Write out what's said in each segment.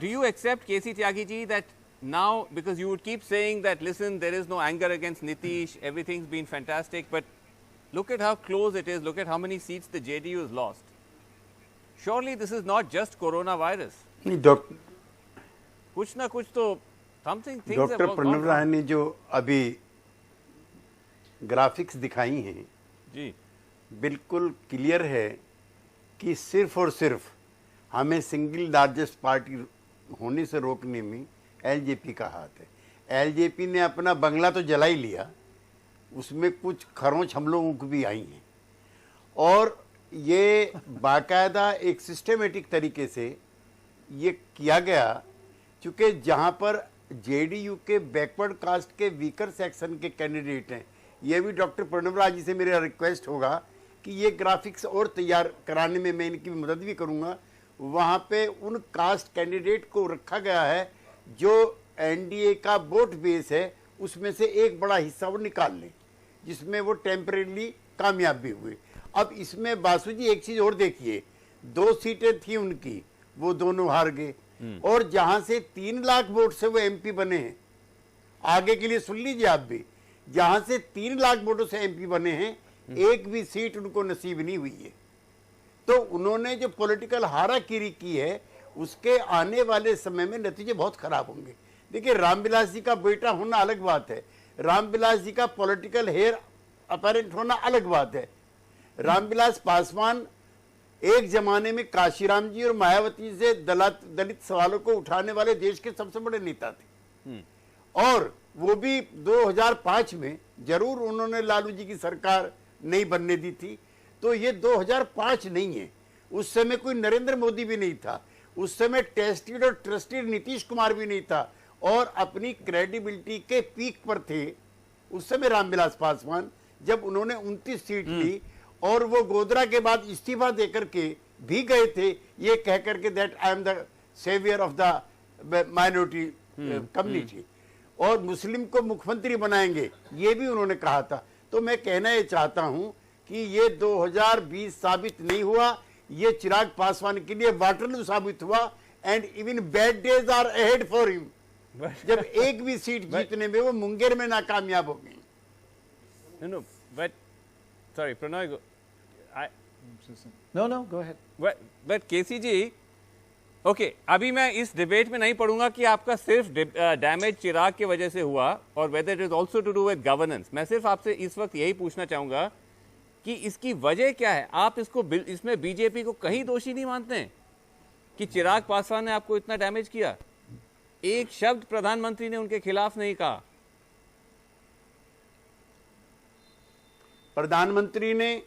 do you accept, KC Tyagi ji, that now, because you would keep saying that, listen, there is no anger against Nitish, everything's been fantastic, but look at how close it is, look at how many seats the JDU has lost. Surely this is not just coronavirus. कुछ ना कुछ तो something things have doctor gone प्रणव राय wrong. ने जो अभी graphics दिखाई हैं जी, बिल्कुल क्लियर है कि सिर्फ और सिर्फ हमें सिंगल लार्जेस्ट पार्टी होने से रोकने में एलजेपी का हाथ है। एलजेपी ने अपना बंगला तो जला ही लिया, उसमें कुछ खरोंच हम लोगों को भी आई हैं और ये बाकायदा एक सिस्टमेटिक तरीके से ये किया गया, क्योंकि जहाँ पर जेडीयू के बैकवर्ड कास्ट के वीकर सेक्शन के कैंडिडेट हैं, ये भी डॉक्टर प्रणव राय जी से मेरा रिक्वेस्ट होगा कि ये ग्राफिक्स और तैयार कराने में मैं इनकी मदद भी करूँगा। वहाँ पे उन कास्ट कैंडिडेट को रखा गया है जो एनडीए का वोट बेस है, उसमें से एक बड़ा हिस्सा वो निकाल लें, जिसमें वो टेम्परेरी कामयाब भी हुए। अब इसमें बासु जी एक चीज़ और देखिए, 2 सीटें थी उनकी, वो दोनों हार गए और जहां से 3 लाख वोट से वो एमपी बने हैं, आगे के लिए सुन लीजिए आप भी, जहां से 3 लाख वोटों से एमपी बने हैं, एक भी सीट उनको नसीब नहीं हुई है। तो उन्होंने जो पॉलिटिकल हाराकीरी की है, उसके आने वाले समय में नतीजे बहुत खराब होंगे। देखिए, रामविलास जी का बेटा होना अलग बात है, रामविलास जी का पॉलिटिकल हेयर अपैरेंट होना अलग बात है। रामविलास पासवान एक जमाने में काशीराम जी और मायावती से दलित सवालों को उठाने वाले देश के सबसे बड़े नेता थे और वो भी 2005 में जरूर उन्होंने लालू जी की सरकार नहीं बनने दी थी। तो ये 2005 नहीं है, उस समय कोई नरेंद्र मोदी भी नहीं था, उस समय टेस्टेड और ट्रस्टेड नीतीश कुमार भी नहीं था और अपनी क्रेडिबिलिटी के पीक पर थे उस समय रामविलास पासवान, जब उन्होंने 29 सीट ली और वो गोधरा के बाद इस्तीफा देकर के भी गए थे, ये कह करके that I am the saviour of the minority community और मुस्लिम को मुख्यमंत्री बनाएंगे, ये भी उन्होंने कहा था। तो मैं कहना ये चाहता हूं कि ये 2020 साबित नहीं हुआ, ये चिराग पासवान के लिए वाटरलू साबित हुआ and even bad days are ahead for him. जब एक भी सीट जीतने में वो मुंगेर में नाकामयाब हो गई। no, but sorry, Pranay, No, go ahead. But KC ji, okay, अभी मैं इस डिबेट में नहीं पढ़ूंगा कि आपका सिर्फ डैमेज चिराग की वजह से हुआ और whether it is also to do with governance. मैं सिर्फ आपसे इस वक्त यही पूछना चाहूंगा कि इसकी वजह क्या है। आप इसमें बीजेपी को कहीं दोषी नहीं मानते हैं कि चिराग पासवान ने आपको इतना डैमेज किया? एक शब्द प्रधानमंत्री ने उनके खिलाफ नहीं कहा। प्रधानमंत्री ने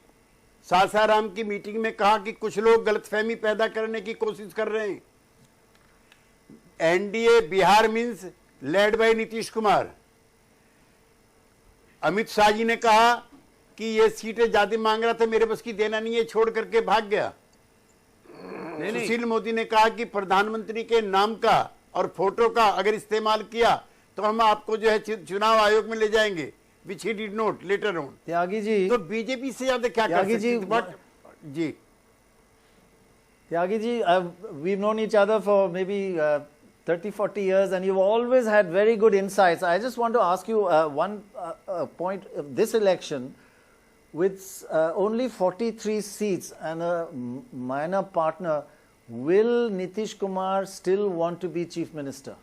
सासाराम की मीटिंग में कहा कि कुछ लोग गलतफहमी पैदा करने की कोशिश कर रहे हैं। NDA Bihar means led by Nitish Kumar. Amit Shah ji ने कहा कि ये सीटें ज्यादा मांग रहा था, मेरे बस की देना नहीं है, छोड़ करके भाग गया। सुशील मोदी ने कहा कि प्रधानमंत्री के नाम का और फोटो का अगर इस्तेमाल किया तो हम आपको जो है चुनाव आयोग में ले जाएंगे, which he did not later on. Tyagi ji, तो बीजेपी से ज्यादा क्या कर सकते हैं? But ji, Tyagi ji, we've known each other for maybe 30-40 years and you've always had very good insights. I just want to ask you one point of this election. With only 43 seats and a minor partner, will Nitish Kumar still want to be Chief Minister?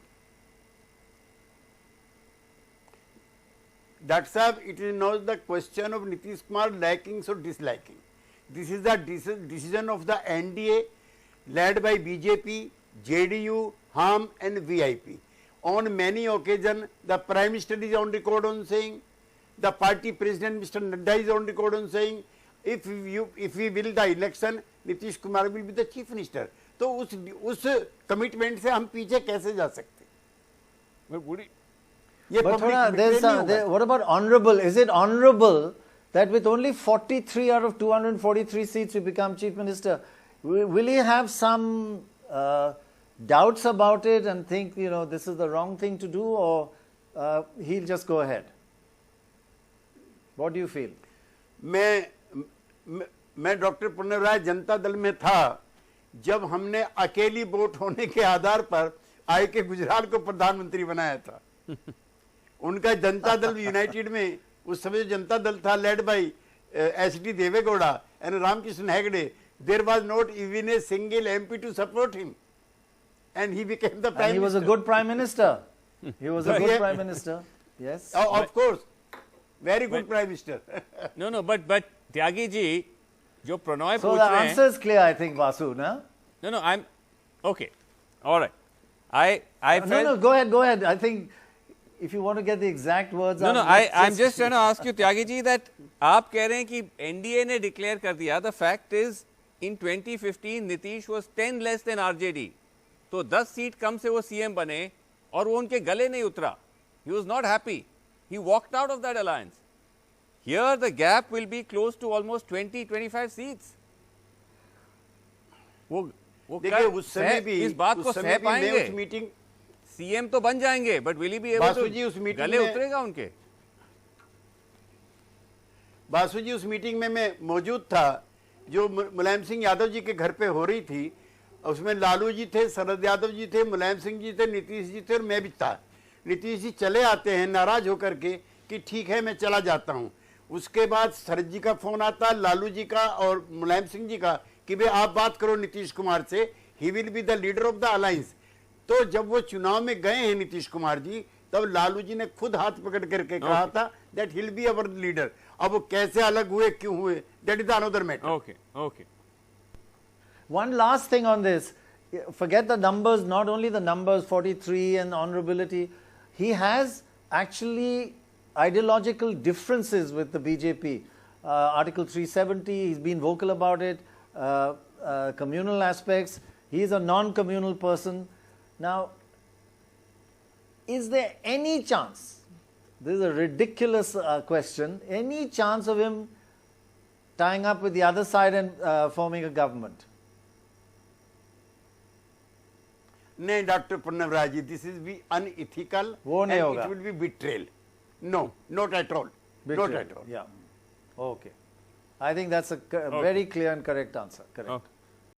That's why it is not the question of Nitish Kumar liking or disliking. This is the decision of the NDA led by BJP, JDU, HAM and VIP. On many occasions, the Prime Minister is on record on saying, the party president Mr. Nadda is on record on saying, if we will the election, Nitish Kumar will be the chief minister. तो उस commitment से हम पीछे कैसे जा सकते? But what about honorable? Is it honorable that with only 43 out of 243 seats you become chief minister? Will he have some doubts about it and think, this is the wrong thing to do, or he'll just go ahead? What do you feel? मैं doctor Prannoy राय जनता दल में था जब हमने अकेली vote होने के आधार पर आई के गुजराल को प्रधानमंत्री बनाया था। उनका जनता दल यूनाइटेड में उस समय जो जनता दल था led by SD. Deve Gowda and Ramakrishna Hegde, there was not even a single MP to support him and he became the prime And he was a good prime minister. He was a good prime minister. Yes. Of course, very good prime minister. No, but Tyagi ji, जो Prannoy So पूछ the रहे हैं, answer is clear, I think, Vasu, no? no, I'm okay, all right. I No, felt no, go ahead. I think if you want to get the exact words no, out, I'm just trying to ask you, Tyagi ji, that आप कह रहे हैं कि NDA ने declare कर दिया, the fact is in 2015 Nitish was 10 less than RJD, तो 10 seat कम से वो सीएम बने और वो उनके गले नहीं उतरा. He was not happy. He walked out of that alliance. Here the gap will be close to almost 20-25 seats. वो देखिए उस समय भी इस बात को सह पाएंगे, उस मीटिंग सीएम तो बन जाएंगे, but will he be able बासु जी उस टू, मीटिंग गले में उतरेगा उनके? बासु जी उस मीटिंग में मैं मौजूद था जो मुलायम सिंह यादव जी के घर पे हो रही थी। उसमें लालू जी थे, शरद यादव जी थे, मुलायम सिंह जी थे, नीतीश जी थे और मैं भी था। नीतीश जी चले आते हैं नाराज होकर के कि ठीक है मैं चला जाता हूं। उसके बाद शरद जी का फोन आता, लालू जी का और मुलायम सिंह जी का कि भाई आप बात करो नीतीश कुमार से, he will be the leader of the alliance. तो जब वो चुनाव में गए हैं नीतीश कुमार जी, तब लालू जी ने खुद हाथ पकड़ करके कहा था that he will be our leader. अब वो कैसे अलग हुए, क्यों हुए, that is another matter. Okay. one last thing on this. Forget the numbers, not only the numbers, 43 and honorability. He has actually ideological differences with the BJP. Article 370, he's been vocal about it. Communal aspects, he is a non-communal person. Now, is there any chance, this is a ridiculous question, any chance of him tying up with the other side and forming a government? नहीं doctor Prannoy Roy ji, this is be unethical, वो नहीं होगा। It will be betrayal. No, not at all, not at all. Yeah. Okay. I think that's a very clear and correct answer. Correct. Okay.